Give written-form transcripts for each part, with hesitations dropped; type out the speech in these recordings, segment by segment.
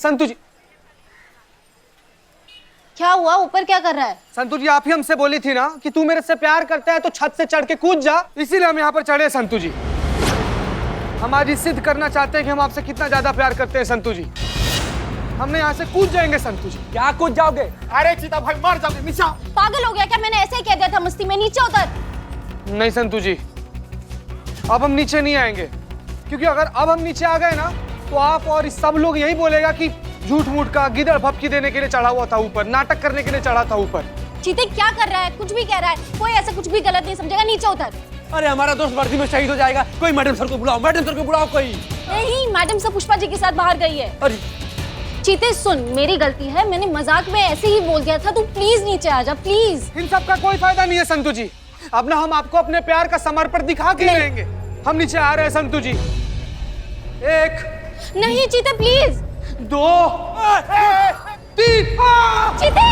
संतु जी, क्या हुआ? ऊपर क्या कर रहा है? संतु जी आप ही हमसे बोली थी ना कि तू मेरे से प्यार करता है तो छत से चढ़ के कूद जा, इसीलिए हम यहाँ पर चढ़े संतु जी। हम आज सिद्ध करना चाहते हैं कि हम आपसे कितना ज्यादा प्यार करते हैं संतु जी। हमने यहाँ से कूद जाएंगे संतु जी। क्या कूद जाओगे? अरे चीता भाई मर जाओगे, नीचे। पागल हो गया क्या? मैंने ऐसे ही कह दिया था मस्ती में, नीचे उतर। नहीं संतु जी, अब हम नीचे नहीं आएंगे, क्योंकि अगर अब हम नीचे आ गए ना तो आप और सब लोग यही बोलेगा कि झूठ मूठ का गिदड़ भपकी देने के लिए चढ़ा हुआ था ऊपर, नाटक करने के लिए चढ़ा था ऊपर। चीते क्या कर रहा है? कुछ भी कह रहा है, कोई ऐसा कुछ भी गलत नहीं समझेगा, नीचे उतर। अरे हमारा दोस्त वर्दी में शहीद हो जाएगा, कोई मैडम सर को बुलाओ, मैडम सर को बुलाओ कोई। नहीं, मैडम सब पुष्पा जी के साथ बाहर गई है। अरे चीते सुन, मेरी गलती है, मैंने मजाक में ऐसे ही बोल दिया था, तू प्लीज नीचे आ जा प्लीज। इन सब का कोई फायदा नहीं है संतु जी, अब ना हम आपको अपने प्यार का समर्पण दिखा के रहेंगे। हम नीचे आ रहे हैं संतु जी। 1 नहीं चीते प्लीज। 2 3 चीते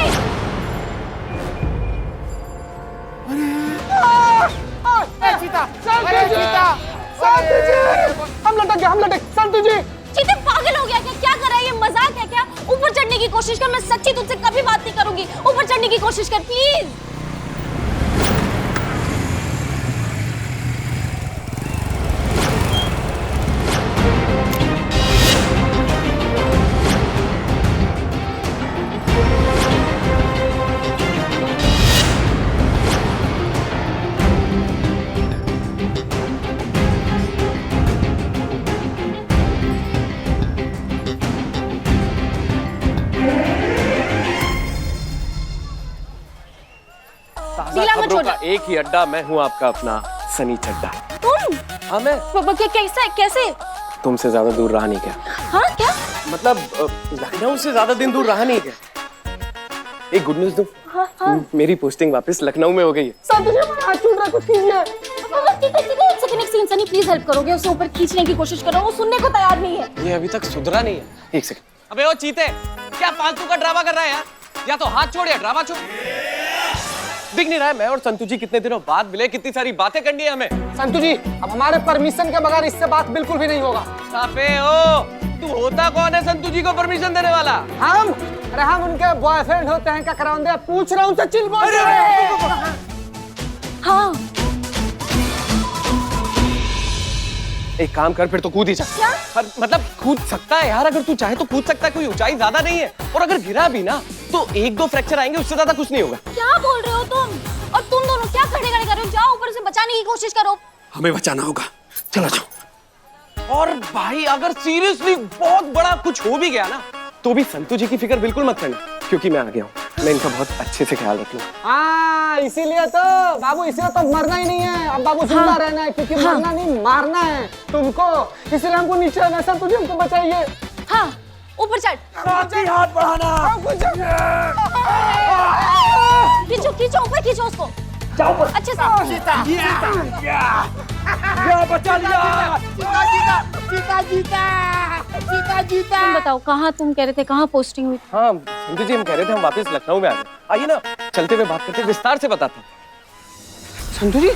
चीता, संतु जी, संतु जी, हम लटक संतु जी। चीते पागल हो गया क्या? क्या कर रहा है ये? मजाक है क्या? ऊपर चढ़ने की कोशिश कर, मैं सच्ची तुझसे कभी बात नहीं करूंगी। ऊपर चढ़ने की कोशिश कर प्लीज। खबरों का एक ही अड्डा, मैं हूँ आपका अपना सनी चड्डा। तुम? हाँ मैं। कैसा? कैसे? तुमसे ज्यादा दूर रहा नहीं क्या? हाँ क्या? मतलब लखनऊ से ज्यादा दिन दूर रहा नहीं क्या? एक गुड न्यूज दूं? हाँ। मेरी पोस्टिंग वापस लखनऊ में हो गई है। संतु जी मेरा हाथ छूट रहा है, कुछ कीजिए। एक सेकंड, सनी प्लीज हेल्प करोगे? उसे ऊपर खींचने की कोशिश करो, वो सुनने को तैयार नहीं है। ये अभी तक सुधरा नहीं है। एक सेकंड। अबे ओ चीते, क्या फालतू का ड्रामा कर रहा है यार? या तो हाथ छोड़ या ड्रामा छोड़। दिख नहीं रहा है मैं और संतु जी कितने दिनों बाद मिले, कितनी सारी बातें करनी है हमें। संतु जी अब हमारे परमिशन के बगैर इससे बात बिल्कुल भी नहीं होगा। साफे ओ, तू होता कौन है संतु जी को परमिशन देने वाला? हम? अरे हम उनके बॉयफ्रेंड होते हैं क्या कराउंदे? पूछ रहा हूँ सचिन बोल रहे हैं। हाँ एक काम कर, फिर तो कूद ही जा। क्या? मतलब कूद सकता है यार, अगर तू चाहे तो कूद सकता है, कोई ऊंचाई ज्यादा नहीं है। और अगर गिरा भी ना तो 1-2 फ्रैक्चर आएंगे, उससे ज्यादा कुछ नहीं होगा। क्या बोल रहे हो तुम? और तुम दोनों क्या खड़े खड़े कर रहे हो? जाओ ऊपर से बचाने की कोशिश करो। हमें बचाना होगा, चलो जाओ। और भाई अगर सीरियसली बहुत बड़ा कुछ हो भी गया ना तो भी संतु जी की फिक्र बिल्कुल मत करना, क्योंकि मैं आ गया हूँ, मैं इनका बहुत अच्छे से ख्याल रखूंगा। हाँ इसीलिए तो बाबू, इसीलिए तो मरना ही नहीं है अब बाबू, जिंदा रहना है, क्योंकि मरना नहीं मारना है तुमको, इसलिए हमको नीचे आना। संतु जी हमको बचाइए। हाँ ऊपर चढ़, हाथ बढ़ाना। खींचो खींचो ऊपर, खींचो उसको, जाओ पर। अच्छे से। बचा लिया। तुम बताओ कहाँ, तुम कह रहे थे कहाँ पोस्टिंग हुई? हाँ संतु जी हम कह रहे थे हम वापस लखनऊ में आ गए। आइए ना चलते हुए बात करते, विस्तार से बताता हूँ। संतु जी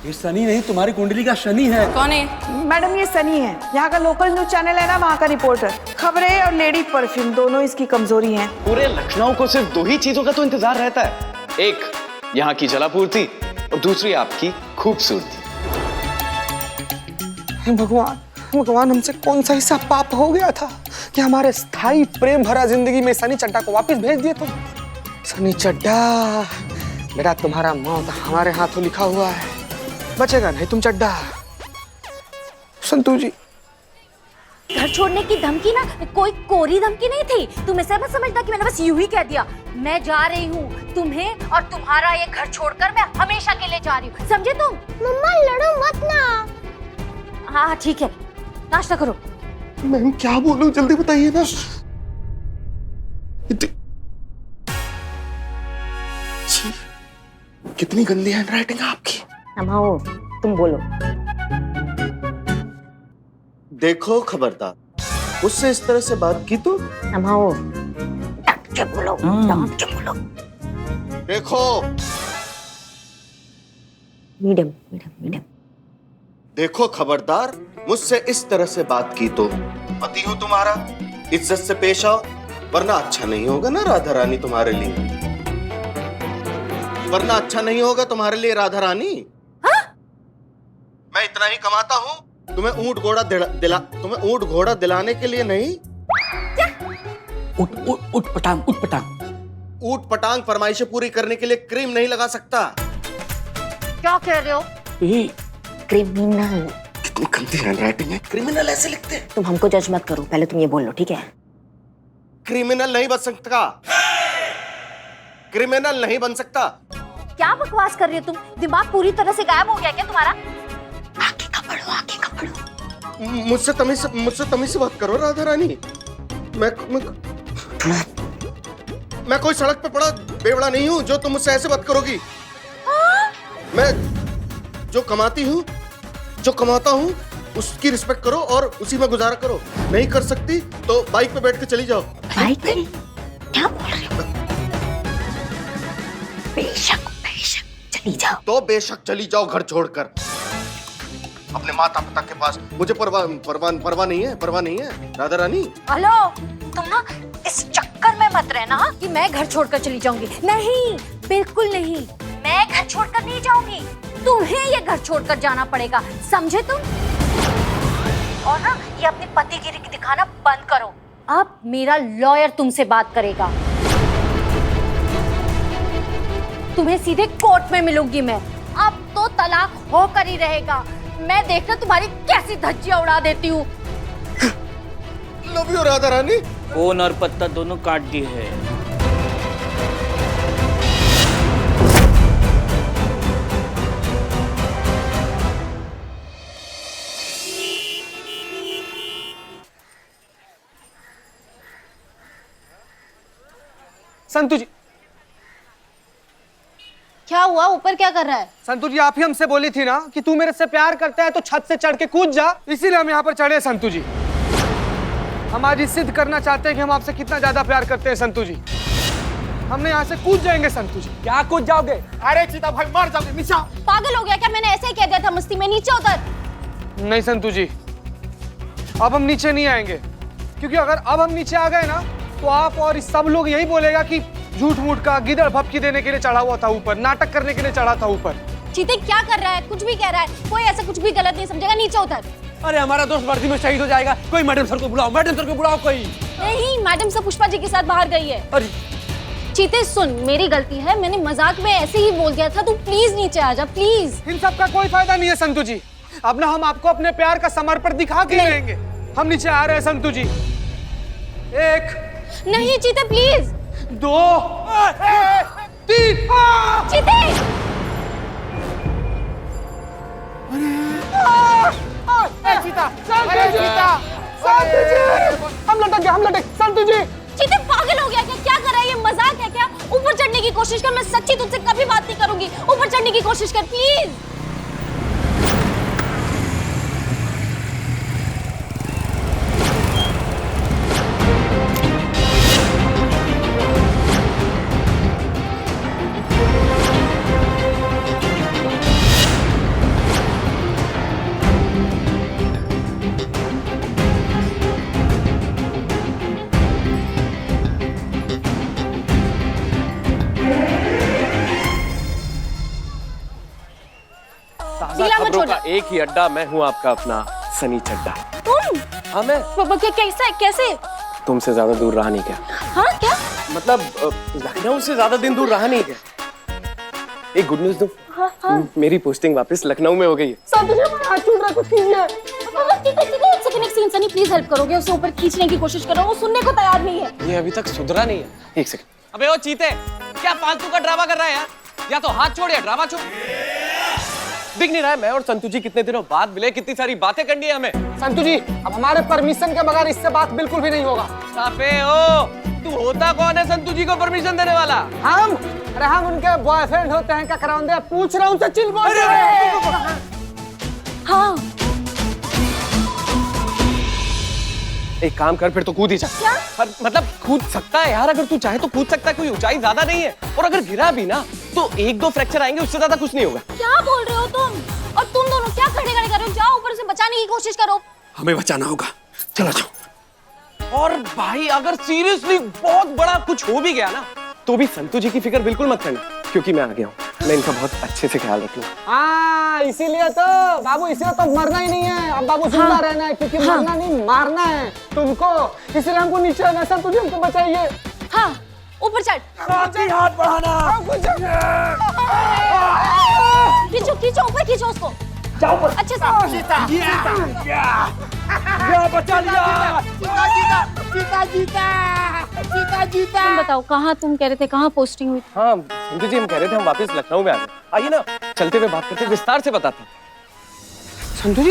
ये सनी नहीं, तुम्हारी कुंडली का शनि है। कौन है? मैडम ये सनी है, यहाँ का लोकल न्यूज चैनल है ना, वहाँ का रिपोर्टर। खबरें और लेडी परफ्यूम दोनों इसकी कमजोरी हैं। पूरे लखनऊ को सिर्फ 2 ही चीजों का तो इंतजार रहता है, एक यहाँ की जलापूर्ति और दूसरी आपकी खूबसूरती। भगवान भगवान, हमसे कौन सा ऐसा पाप हो गया था कि हमारे स्थायी प्रेम भरा जिंदगी में सनी चड्डा को वापस भेज दिए तुम। सनी चड्डा बेटा, तुम्हारा मौत हमारे हाथों लिखा हुआ है, बचेगा नहीं तुम चड्डा। संतु जी घर छोड़ने की धमकी ना कोई कोरी धमकी नहीं थी, तुम ऐसा मत समझना कि मैंने बस यूं ही कह दिया। मैं जा रही हूँ, तुम्हें और तुम्हारा ये घर छोड़कर मैं हमेशा के लिए जा रही हूँ, समझे तुम? मम्मा लड़ो मत ना। हाँ ठीक है, नाश्ता करो। मैं क्या बोलूं, जल्दी बताइए ना। कितनी गंदी हैंडराइटिंग है आपकी। हो तुम बोलो। देखो खबरदार, उससे इस तरह से बात की तो हो बोलो, बोलो। देखो मीडियम मीडियम मीडियम। देखो खबरदार, मुझसे इस तरह से बात की तो पति हूं तुम्हारा, इज्जत से पेश आओ, वरना अच्छा नहीं होगा ना राधा रानी तुम्हारे लिए, वरना अच्छा नहीं होगा तुम्हारे लिए राधा रानी। हाँ? मैं इतना ही कमाता हूँ, तुम्हें ऊंट घोड़ा दिलाने के लिए नहीं। उठ पटांग, उठ पटांग। ऊंट पटांग फरमाइशें पूरी करने के लिए क्रीम नहीं लगा सकता। क्या कह रहे हो? क्रिमिनल। कितनी गंदी हैंडराइटिंग है, क्रिमिनल ऐसे लिखते हैं। तुम हमको जज मत करो, पहले तुम ये बोल लो, ठीक है? क्रिमिनल नहीं बन सकता, क्रिमिनल नहीं बन सकता। क्या बकवास कर रही हो तुम? दिमाग पूरी तरह से गायब हो गया क्या तुम्हारा? आगे का बढ़ो, आगे का बढ़ो। मुझसे तमीज से बात करो राधा रानी। मैं कोई सड़क पे पड़ा बेवड़ा नहीं हूँ जो तुम मुझसे ऐसे बात करोगी। मैं जो कमाता हूँ उसकी रिस्पेक्ट करो और उसी में गुजारा करो। नहीं कर सकती तो बाइक पे बैठ के चली जाओ। बाइक पे? क्या बोल रहे हो? बेशक बेशक चली जाओ। तो बेशक चली जाओ घर छोड़कर, अपने माता पिता के पास। मुझे परवाह नहीं है राधा रानी। हेलो, तुम ना इस चक्कर में मत रहना कि मैं घर छोड़कर चली जाऊंगी। नहीं, बिल्कुल नहीं, मैं घर छोड़कर नहीं जाऊंगी। तुम्हें ये घर छोड़कर जाना पड़ेगा, समझे तुम? और ना ये अपनी पतिगिरी दिखाना बंद करो। अब मेरा लॉयर तुमसे बात करेगा। तुम्हें सीधे कोर्ट में मिलूंगी मैं। अब तो तलाक होकर ही रहेगा। मैं देखना तुम्हारी कैसी धज्जियां उड़ा देती हूँ। Love you Radha Rani. Phone और पत्ता दोनों काट दिए है। संतु जी, क्या हुआ? ऊपर क्या कर रहा है? संतु जी, आप ही हमसे बोली थी ना कि तू मेरे से प्यार करता है तो छत से चढ़ के कूद जा, इसीलिए हम यहाँ पर चढ़े। संतु जी, हम आज सिद्ध करना चाहते हैं कि हम आपसे कितना ज्यादा प्यार करते हैं। संतु जी, हमने यहाँ से कूद जाएंगे। संतु जी, क्या कूद जाओगे? अरे सीता भाई, मार जाओगे। नीचे पागल हो गया क्या? मैंने ऐसे ही कह दिया था मस्ती में। नीचे उतर। नहीं संतु जी, अब हम नीचे नहीं आएंगे, क्योंकि अगर अब हम नीचे आ गए ना तो आप और सब लोग यही बोलेगा कि झूठ मूठ का गिदड़ भपकी देने के लिए चढ़ा हुआ था ऊपर, नाटक करने के लिए चढ़ा था ऊपर। चीते क्या कर रहा है? कुछ भी कह रहा है। कोई ऐसा कुछ भी गलत नहीं समझेगा। नीचे उतर। अरे हमारा दोस्त वर्दी में शहीद हो जाएगा। कोई मैडम सर को बुलाओ, मैडम सर को बुलाओ कोई। नहीं, मैडम सब पुष्पा जी के साथ बाहर गई है। अरे चीते सुन, मेरी गलती है, मैंने मजाक में ऐसे ही बोल दिया था। तू प्लीज नीचे आ जा, प्लीज। इन सब का कोई फायदा नहीं है संतु जी। अब ना हम आपको अपने प्यार का समर्पण दिखा के रहेंगे। हम नीचे आ रहे हैं संतु जी। 1 नहीं चीते, प्लीज। 2 3 चीते! हम लटक। संतु जी, चीते पागल हो गया क्या? क्या कर रहा है? ये मजाक है क्या? ऊपर चढ़ने की कोशिश कर। मैं सच्ची तुझसे कभी बात नहीं करूंगी। ऊपर चढ़ने की कोशिश कर प्लीज। ढीला मत खबरों छोड़ना। का एक ही अड्डा, मैं हूँ आपका अपना सनी चड्डा। तुम? हाँ मैं। पापा कैसे? तुमसे ज्यादा दूर रहा नहीं क्या? हाँ क्या? मतलब लखनऊ से ज्यादा दिन दूर रहा नहीं क्या? एक गुड न्यूज दूं? हाँ। मेरी पोस्टिंग वापस लखनऊ में हो गई है। संतु जी, हमारा हाथ छूट रहा है, कुछ कीजिए। एक सेकंड, सनी प्लीज हेल्प करोगे? उसे ऊपर खींचने की कोशिश करो, वो सुनने को तैयार नहीं है। ये अभी तक सुधरा नहीं है। एक सेकंड। अबे ओ चीते, क्या फालतू का ड्रामा कर रहा है यार? या तो हाथ छोड़ या ड्रामा छोड़। दिख नहीं रहा है मैं और संतु जी कितने दिनों बाद मिले, कितनी सारी बातें करनी है हमें। संतु जी, अब हमारे परमिशन के बगैर इससे बात बिल्कुल भी नहीं होगा। साफे ओ, तू होता कौन है संतु जी को परमिशन देने वाला? अरे हम उनके बॉयफ्रेंड होते हैं। क्या कराऊंदे? पूछ रहा हूँ सचिन बोल रहे हैं। हाँ। एक काम कर, फिर तो कूद ही जा। क्या? मतलब कूद सकता है यार, अगर तू चाहे तो कूद सकता है। कोई ऊंचाई ज्यादा नहीं है, और अगर गिरा भी ना तो 1-2 फ्रैक्चर आएंगे, उससे ज्यादा कुछ नहीं होगा। क्या बोल रहे हो तुम? और तुम दोनों क्या खड़े खड़े कर रहे हो? जाओ ऊपर से बचाने की कोशिश करो। हमें बचाना होगा, चला जाओ। और भाई अगर सीरियसली बहुत बड़ा कुछ हो भी गया ना, तो भी संतू जी की फिक्र बिल्कुल मत करना, क्योंकि मैं आ गया हूँ। मैं इनका बहुत अच्छे से ख्याल रखूंगा। हाँ, इसीलिए तो बाबू, इसीलिए तो मरना ही नहीं है। अब बाबू जिंदा रहना है, क्योंकि मरना नहीं मारना है तुमको। इसलिए हमको नीचे आना, सब तुझे हमको बचाइए। हाँ, ऊपर चढ़। हाथ बढ़ाना। खींचो खींचो, ऊपर खींचो उसको। जाओ ऊपर। अच्छे से। बचा लिया। तुम बताओ, कहाँ तुम कह रहे थे, कहाँ पोस्टिंग हुई? हाँ संतू जी, हम कह रहे थे हम वापस लखनऊ में आ गए। आइए ना, चलते हुए बात करते, विस्तार से बताता हूँ। संतू जी,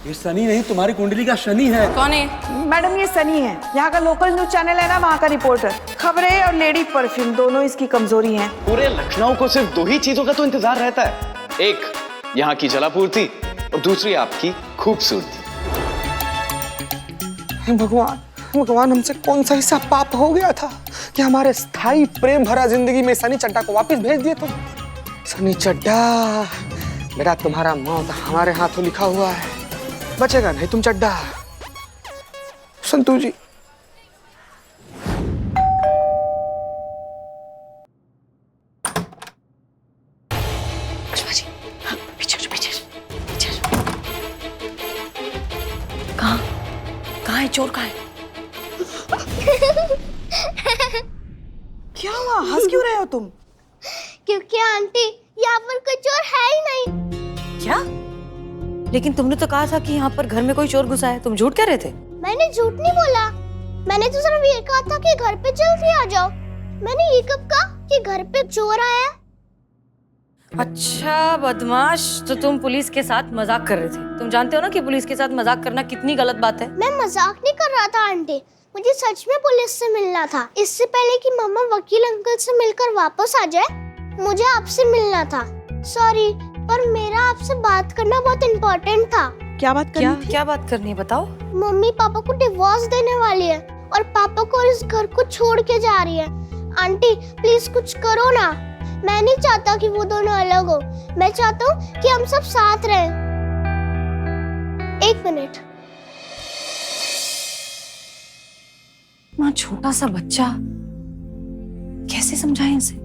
ये सनी नहीं, तुम्हारी कुंडली का शनि है। कौन है? मैडम ये सनी है, यहाँ का लोकल न्यूज चैनल है ना, वहाँ का रिपोर्टर। खबरें और लेडी परफ्यूम दोनों इसकी कमजोरी हैं। पूरे लखनऊ को सिर्फ 2 ही चीजों का तो इंतजार रहता है। एक यहाँ की जलापूर्ति और दूसरी आपकी खूबसूरती। भगवान भगवान, हमसे कौन सा ऐसा पाप हो गया था कि हमारे स्थायी प्रेम भरा जिंदगी में सनी चड्डा को वापस भेज दिए तुम। सनी चड्डा, बेटा तुम्हारा मौत हमारे हाथों लिखा हुआ है, बचेगा नहीं तुम चड्डा। संतू जी, कहाँ है चोर? कहाँ है? क्या हुआ, हंस क्यों रहे हो तुम? क्योंकि आंटी यहाँ पर कोई चोर है ही नहीं। क्या? लेकिन तुमने तो कहा था कि यहाँ पर घर में कोई चोर घुसा है। तुम झूठ कह रहे थे। मैंने झूठ नहीं बोला, मैंने तो सिर्फ ये कहा था कि घर पे जल्दी आ जाओ। मैंने ये कब कहा कि घर पे चोर आया? अच्छा बदमाश, तो तुम पुलिस के साथ मजाक कर रहे थे। तुम जानते हो ना कि पुलिस के साथ मजाक करना कितनी गलत बात है। मैं मजाक नहीं कर रहा था आंटी, मुझे सच में पुलिस से मिलना था। इससे पहले कि मम्मा वकील अंकल से मिलकर वापस आ जाए, मुझे आपसे मिलना था। सॉरी, पर मेरा आपसे बात करना बहुत इम्पोर्टेंट था। क्या बात करनी थी? क्या बात करनी है, बताओ। मम्मी पापा को डिवोर्स देने वाली है और पापा को इस घर को छोड़ के जा रही है। आंटी प्लीज कुछ करो ना, मैं नहीं चाहता कि वो दोनों अलग हो। मैं चाहता हूँ कि हम सब साथ रहें। 1 मिनट। माँ, छोटा सा बच्चा, कैसे समझाएं इसे?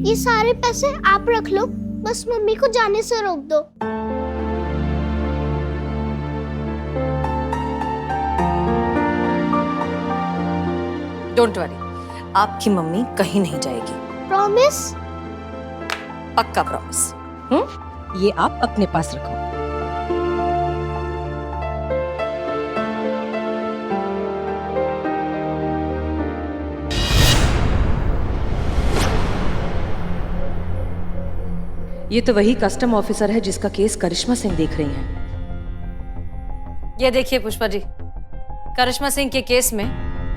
ये सारे पैसे आप रख लो, बस मम्मी को जाने से रोक दो। डोंट वरी, आपकी मम्मी कहीं नहीं जाएगी। प्रॉमिस? पक्का प्रॉमिस। ये आप अपने पास रखो। ये तो वही कस्टम ऑफिसर है जिसका केस करिश्मा सिंह देख रही हैं। ये देखिए पुष्पा जी, करिश्मा सिंह के केस में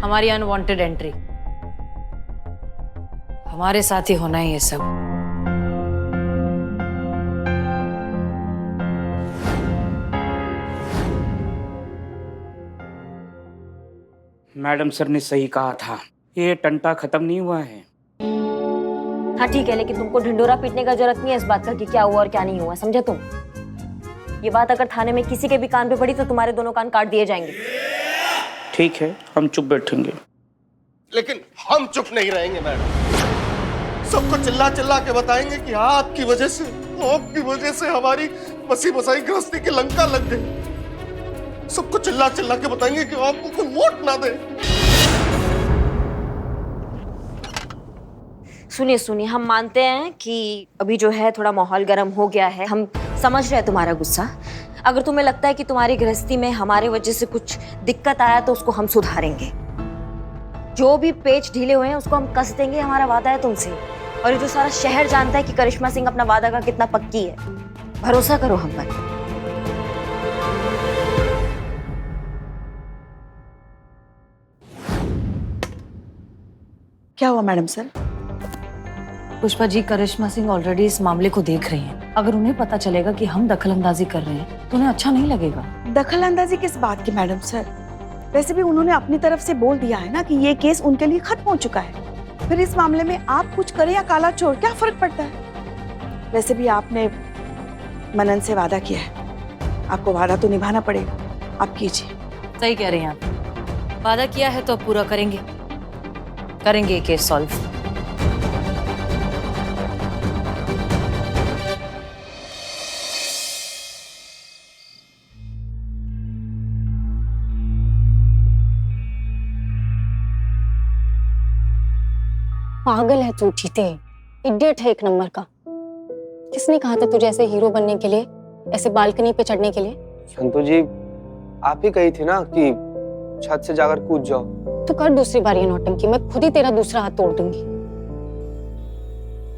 हमारी अनवांटेड एंट्री। हमारे साथ ही होना है ये सब। मैडम सर ने सही कहा था, ये टंटा खत्म नहीं हुआ है। हाँ ठीक है, लेकिन तुमको ढिंडोरा पीटने का जरूरत नहीं है इस बात का कि क्या हुआ और क्या नहीं हुआ, समझे तुम? ये बात अगर थाने में किसी के भी कान पे पड़ी तो तुम्हारे दोनों कान काट दिए जाएंगे। ठीक है, हम चुप बैठेंगे। लेकिन हम चुप नहीं रहेंगे मैडम। सबको चिल्ला चिल्ला के बताएंगे कि आपकी वजह से हमारी बसी बसाई गृहस्थी की लंका लग गई। सबको चिल्ला चिल्ला के बताएंगे कि आपको कोई वोट ना दे। सुनिए सुनिए, हम मानते हैं कि अभी जो है थोड़ा माहौल गर्म हो गया है, हम समझ रहे हैं तुम्हारा गुस्सा। अगर तुम्हें लगता है कि तुम्हारी गृहस्थी में हमारे वजह से कुछ दिक्कत आया तो उसको हम सुधारेंगे। जो भी पेच ढीले हुए हैं उसको हम कस देंगे, हमारा वादा है तुमसे। और ये जो सारा शहर जानता है कि करिश्मा सिंह अपना वादा का कितना पक्की है। भरोसा करो हम पर। क्या हुआ मैडम सर? पुष्पा जी, करिश्मा सिंह ऑलरेडी इस मामले को देख रही हैं। अगर उन्हें पता चलेगा कि हम दखलंदाजी कर रहे हैं तो उन्हें अच्छा नहीं लगेगा। दखलंदाजी किस बात की मैडम सर? वैसे भी उन्होंने अपनी तरफ से बोल दिया है ना कि ये केस उनके लिए खत्म हो चुका है। फिर इस मामले में आप कुछ करें या काला चोर, क्या फर्क पड़ता है? वैसे भी आपने मनन से वादा किया है, आपको वादा तो निभाना पड़ेगा, आप कीजिए। सही कह रही हैं आप, वादा किया है तो अब पूरा करेंगे, करेंगे केस सॉल्व। पागल है तू चीते, इडियट है एक नंबर का। किसने कहा था तुझे ऐसे हीरो बनने के लिए, ऐसे बालकनी पे चढ़ने के लिए? संतु जी, आप ही कही थी ना कि छत से जाकर कूद जाओ। तू कर दूसरी बार ये नौटंकी, मैं खुद ही तेरा दूसरा हाथ तोड़ दूंगी।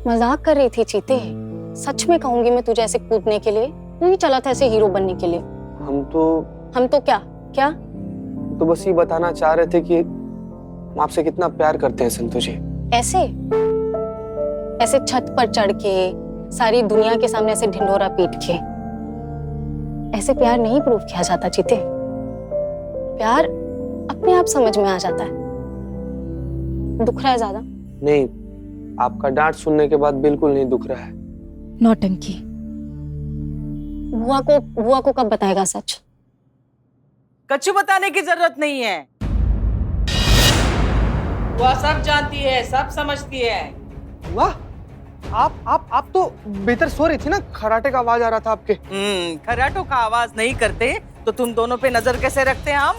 मजाक कर रही थी चीते, सच में कहूंगी मैं तुझे ऐसे कूदने के लिए। तू ही चला था ऐसे हीरो बनने के लिए। हम तो क्या क्या? तो बस ये बताना चाह रहे थे कि हम आपसे कितना प्यार करते हैं संतु जी। ऐसे ऐसे छत पर चढ़ के सारी दुनिया के सामने ऐसे ढिंढोरा पीट के ऐसे प्यार नहीं प्रूव किया जाता चीते। प्यार अपने आप समझ में आ जाता है। दुख रहा है ज्यादा? नहीं, आपका डांट सुनने के बाद बिल्कुल नहीं दुख रहा है। नौटंकी। बुआ को कब बताएगा सच? कछु बताने की जरूरत नहीं है, वह सब जानती है, सब समझती है। वाह, आप तो बेहतर सो रही थी ना, खराटे का आवाज आ रहा था आपके। खराटों का आवाज नहीं करते तो तुम दोनों पे नजर कैसे रखते हम?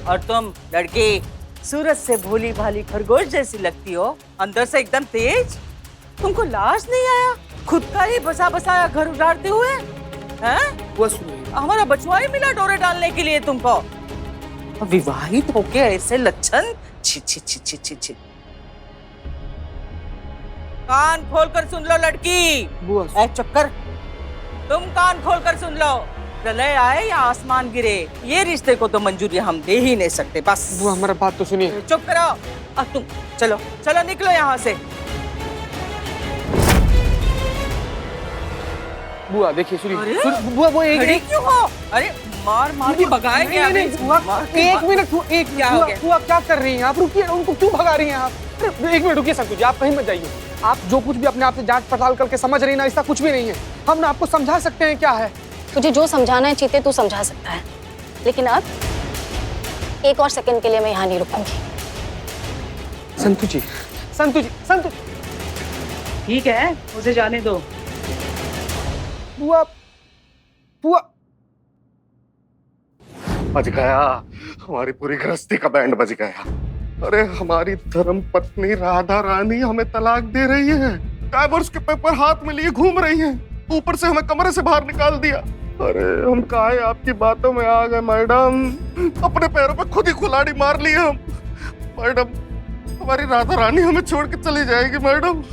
और तुम लड़की सूरज से भोली भाली खरगोश जैसी लगती हो, अंदर से एकदम तेज। तुमको लाज नहीं आया खुद का ही बसा बसाया घर उजाड़ते हुए? हैं? हमारा बचवा ही मिला डोरे डालने के लिए तुमको। विवाहित होके ऐसे लक्षण, छी छी छी छी छी छी। कान खोल कर सुन लो लड़की। बुआ चक्कर, तुम कान खोल कर सुन लो। प्रलय आए या आसमान गिरे, ये रिश्ते को तो मंजूरी हम दे ही नहीं सकते। बस बुआ, हमारा बात तो सुनिए। चुप करो। अब तुम चलो चलो निकलो यहाँ से। बुआ देखिए, सुनिए बुआ, वो एक क्यों हो? अरे मार मार के भगाएंगे। एक मिनट, क्या हो गया? बुआ क्या कर रही हैं आप? रुकिए, उनको क्यों भगा रही हैं आप? एक मिनट रुकिए संतु जी, आप कहीं मत जाइए। आप जो कुछ भी अपने आप से जांच पड़ताल करके समझ रही ना, ऐसा कुछ भी नहीं है। हम ना आपको समझा सकते हैं क्या है। तुझे जो समझाना है चीते तू समझा सकता है, लेकिन अब एक और सेकंड के लिए मैं यहाँ नहीं रुकूंगी। संतु जी, संतु जी, संतु। ठीक है, मुझे जाने दो। बुआ, बुआ। बज गया, हमारी पूरी गृहस्थी का बैंड बज गया। अरे हमारी धर्म पत्नी राधा रानी हमें तलाक दे रही है, डाइवोर्स के पेपर हाथ में लिए घूम रही है, ऊपर से हमें कमरे से बाहर निकाल दिया। अरे हम काहे आपकी बातों में आ गए मैडम, अपने पैरों पे खुद ही कुल्हाड़ी मार ली हम। मैडम, हमारी राधा रानी हमें छोड़ के चली जाएगी मैडम।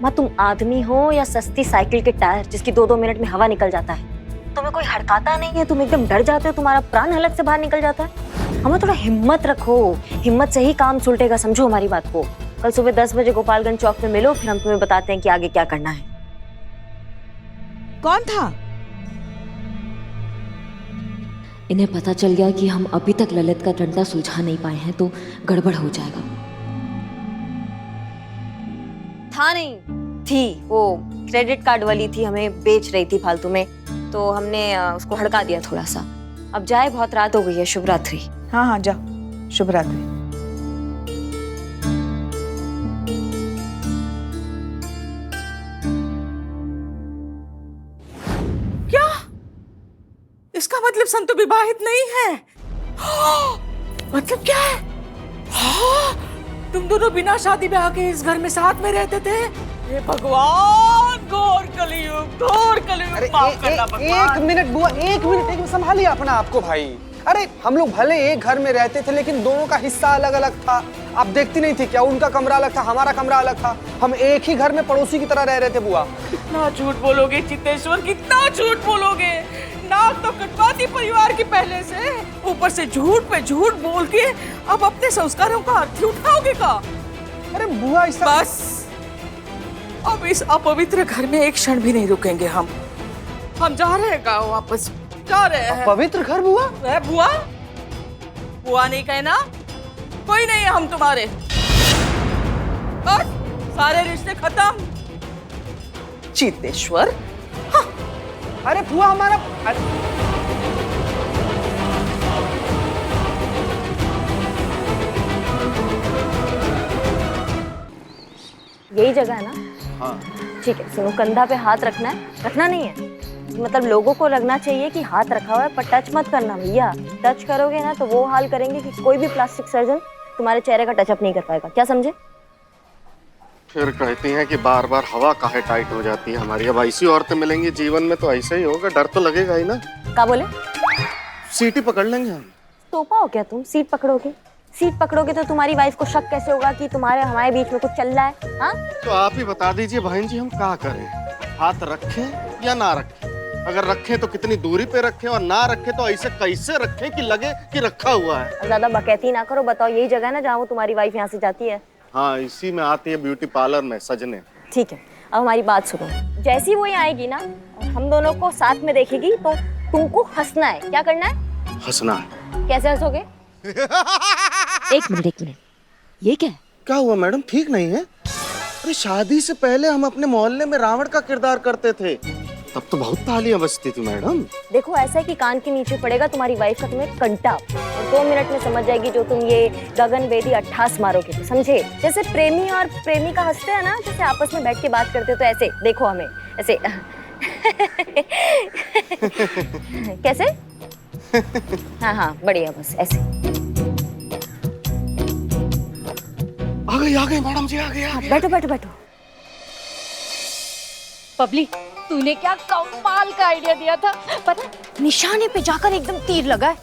माँ, तुम आदमी हो या सस्ती साइकिल के टायर जिसकी 2-2 मिनट में हवा निकल जाता है? तुम्हें कोई हड़काता नहीं है, तुम एकदम डर जाते हो, तुम्हारा प्राण हलक से बाहर निकल जाता है। हमें थोड़ा हिम्मत रखो, हिम्मत से ही काम सुलटेगा, समझो हमारी बात को। कल सुबह 10 बजे गोपालगंज चौक में मिलो, फिर हम तुम्हें बताते हैं कि आगे क्या करना है। कौन था? इन्हें पता चल गया कि हम अभी तक ललित का डंडा सुलझा नहीं पाए हैं तो गड़बड़ हो जाएगा। था नहीं, थी वो क्रेडिट कार्ड वाली थी, हमें बेच रही थी फालतू में, तो हमने उसको हड़का दिया थोड़ा सा। अब जाए, बहुत रात हो गई है। शुभ रात्रि। हाँ हाँ जाओ, शुभ रात्रि। क्या? इसका मतलब संतु विवाहित नहीं है? मतलब क्या है? तुम दोनों बिना शादी ब्याह के इस घर में साथ में रहते थे? हे भगवान, घोर कलयुग, घोर कलयुग। माफ करना भगवान। एक मिनट बुआ, एक मिनट संभालिए अपना आपको भाई। अरे हम लोग भले एक घर में रहते थे, लेकिन दोनों का हिस्सा अलग अलग था। आप देखती नहीं थी क्या? उनका कमरा अलग था, हमारा कमरा अलग था। हम एक ही घर में पड़ोसी की तरह रह रहे थे बुआ। कितना झूठ बोलोगे चित्तेश्वर, कितना झूठ बोलोगे। नाक तो कटवाती परिवार की पहले से, ऊपर से झूठ पे झूठ बोल के अब अपने संस्कारों का अर्थ उठाओगे का? अरे बुआ ऐसा बस, अब इस अपवित्र घर में एक क्षण भी नहीं रुकेंगे हम जा रहे हैं गाँव वापस, जा रहे हैं। पवित्र घर बुआ? बुआ बुआ नहीं कहना, कोई नहीं है हम तुम्हारे। बस सारे रिश्ते खत्म, चीतेश्वर। अरे फुआ हमारा यही जगह है ना? हाँ। ठीक है, सुनो, कंधा पे हाथ रखना है, रखना नहीं है, मतलब लोगों को लगना चाहिए कि हाथ रखा हुआ है, पर टच मत करना भैया। टच करोगे ना तो वो हाल करेंगे कि कोई भी प्लास्टिक सर्जन तुम्हारे चेहरे का टचअप नहीं कर पाएगा, क्या समझे? फिर कहती हैं कि बार बार हवा काहे टाइट हो जाती है हमारी। अब ऐसी औरतें मिलेंगी जीवन में तो ऐसा ही होगा, डर तो लगेगा ही ना। क्या बोले? सीट ही पकड़ लेंगे हम। सोफा हो क्या तुम? सीट पकड़ोगे? सीट पकड़ोगे तो तुम्हारी वाइफ को शक कैसे होगा कि तुम्हारे हमारे बीच में कुछ चल रहा है? हाँ, तो आप ही बता दीजिए बहन जी, हम क्या करें? हाथ रखें या ना रखें? अगर रखें तो कितनी दूरी पे रखें, और ना रखें तो ऐसे कैसे रखें कि लगे कि रखा हुआ है? ज्यादा बकैती ना करो, बताओ यही जगह है ना जहाँ वो तुम्हारी वाइफ यहाँ से जाती है? हाँ, इसी में आती है ब्यूटी पार्लर में सजने। ठीक है, अब हमारी बात सुनो। जैसी वो यहाँ आएगी ना और हम दोनों को साथ में देखेगी तो तुमको हंसना है। क्या करना है? हंसना है। कैसे हंसोगे? एक मिनट, ये क्या है? क्या हुआ मैडम, ठीक नहीं है? अरे शादी से पहले हम अपने मोहल्ले में रावण का किरदार करते थे, तब तो बहुत तालियां बजती थी मैडम। देखो, ऐसा है कि कान के नीचे पड़ेगा तुम्हारी वाइफ का तुम्हें कंटा, और 2 मिनट में समझ जाएगी जो तुम ये गगन वेदी 28 मारोगे तो, समझे? जैसे प्रेमी और प्रेमिका हंसते हैं ना, जैसे आपस में बैठ के बात करते हो, तो ऐसे देखो हमें, ऐसे कैसे? हाँ हाँ, बढ़िया, बस ऐसे। आ गई मैडम जी, आ गई। बैठो बैठो बैठो। पबली, तूने क्या कमाल का आइडिया दिया था, पता? निशाने पे जाकर एकदम तीर लगा है।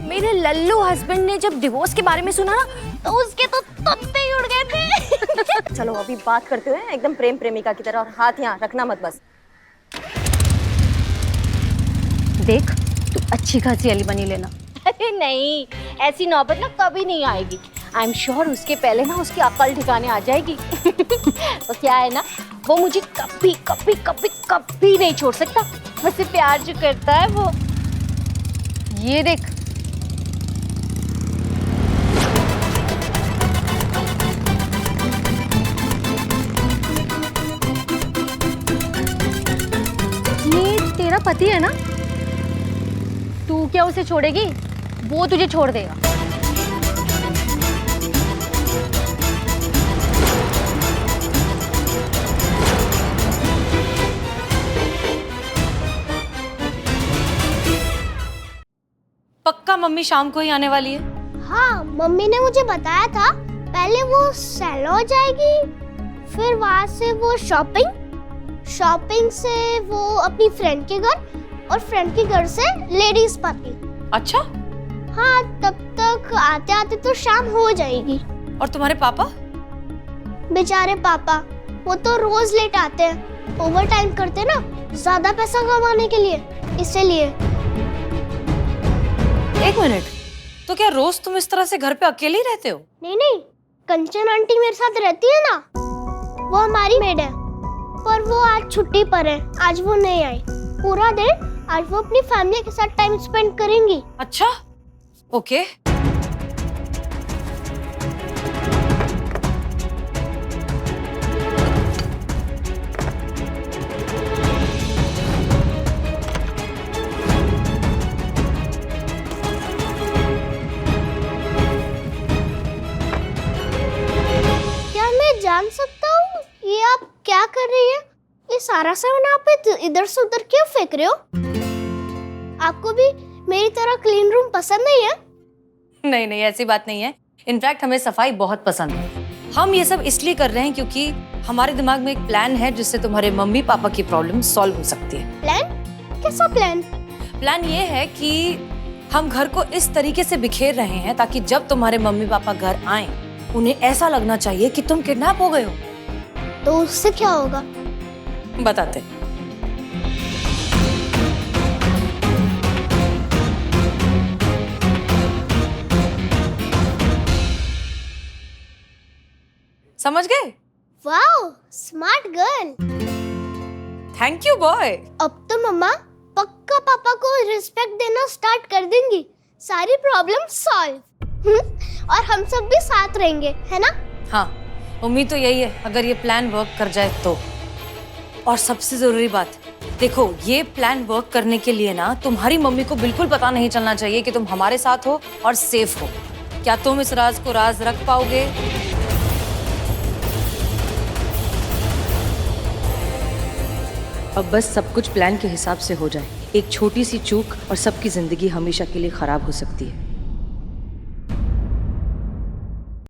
मेरे लल्लू हस्बैंड ने जब डिवोर्स के बारे में सुना ना तो उसके तो तत्ते ही उड़ गए थे। चलो अभी बात करते हुए एकदम प्रेम प्रेमिका की तरह, और हाथ यहाँ रखना मत बस। देख, तू अच्छी खासी अली बनी लेना। अरे नहीं, ऐसी नौबत ना कभी नहीं आएगी। आई एम श्योर उसके पहले ना उसकी अकल ठिकाने आ जाएगी। तो क्या है ना, वो मुझे कभी कभी कभी कभी नहीं छोड़ सकता। मुझसे प्यार जो करता है वो, ये देख। ये तेरा पति है ना? तू क्या उसे छोड़ेगी? वो तुझे छोड़ देगा। पक्का मम्मी शाम को ही आने वाली है? हाँ, मम्मी ने मुझे बताया था। पहले वो सैलो जाएगी, फिर वहाँ से वो शॉपिंग से वो अपनी फ्रेंड के घर, और फ्रेंड के घर से लेडीज पार्टी। अच्छा। हाँ, तब तक आते आते तो शाम हो जाएगी। और तुम्हारे पापा? बेचारे पापा, वो तो रोज लेट आते हैं, ओवर टाइम करते ना, ज्यादा पैसा कमाने के लिए, इसीलिए। एक मिनट, तो क्या रोज तुम इस तरह से घर पे अकेले ही रहते हो? नहीं, कंचन आंटी मेरे साथ रहती है ना, वो हमारी मेड है, पर वो आज छुट्टी पर है, आज वो नहीं आई। पूरा दिन आज वो अपनी फैमिली के साथ टाइम स्पेंड करेंगी। अच्छा, ओके। जान सकता हूँ ये आप क्या कर रही है? ये सारा सामान आप इधर से उधर क्यों फेंक रहे हो? आपको भी मेरी तरह क्लीन रूम पसंद नहीं है? नहीं नहीं, ऐसी बात नहीं है। इनफैक्ट हमें सफाई बहुत पसंद है। हम ये सब इसलिए कर रहे हैं क्योंकि हमारे दिमाग में एक प्लान है जिससे तुम्हारे मम्मी पापा की प्रॉब्लम सॉल्व हो सकती है। प्लान? कैसा प्लान? प्लान ये है कि हम घर को इस तरीके से बिखेर रहे हैं ताकि जब तुम्हारे मम्मी पापा घर आए उन्हें ऐसा लगना चाहिए कि तुम किडनैप हो गए हो। तो उससे क्या होगा? बताते। समझ गए? Wow, smart girl. Thank you boy. अब तो मम्मा पक्का पापा को रिस्पेक्ट देना स्टार्ट कर देंगी। सारी प्रॉब्लम सॉल्व। और हम सब भी साथ रहेंगे, है ना? हाँ, उम्मीद तो यही है, अगर ये प्लान वर्क कर जाए तो। और सबसे जरूरी बात, देखो ये प्लान वर्क करने के लिए ना तुम्हारी मम्मी को बिल्कुल पता नहीं चलना चाहिए कि तुम हमारे साथ हो और सेफ हो। क्या तुम इस राज को राज रख पाओगे? अब बस सब कुछ प्लान के हिसाब से हो जाए। एक छोटी सी चूक और सबकी जिंदगी हमेशा के लिए खराब हो सकती है।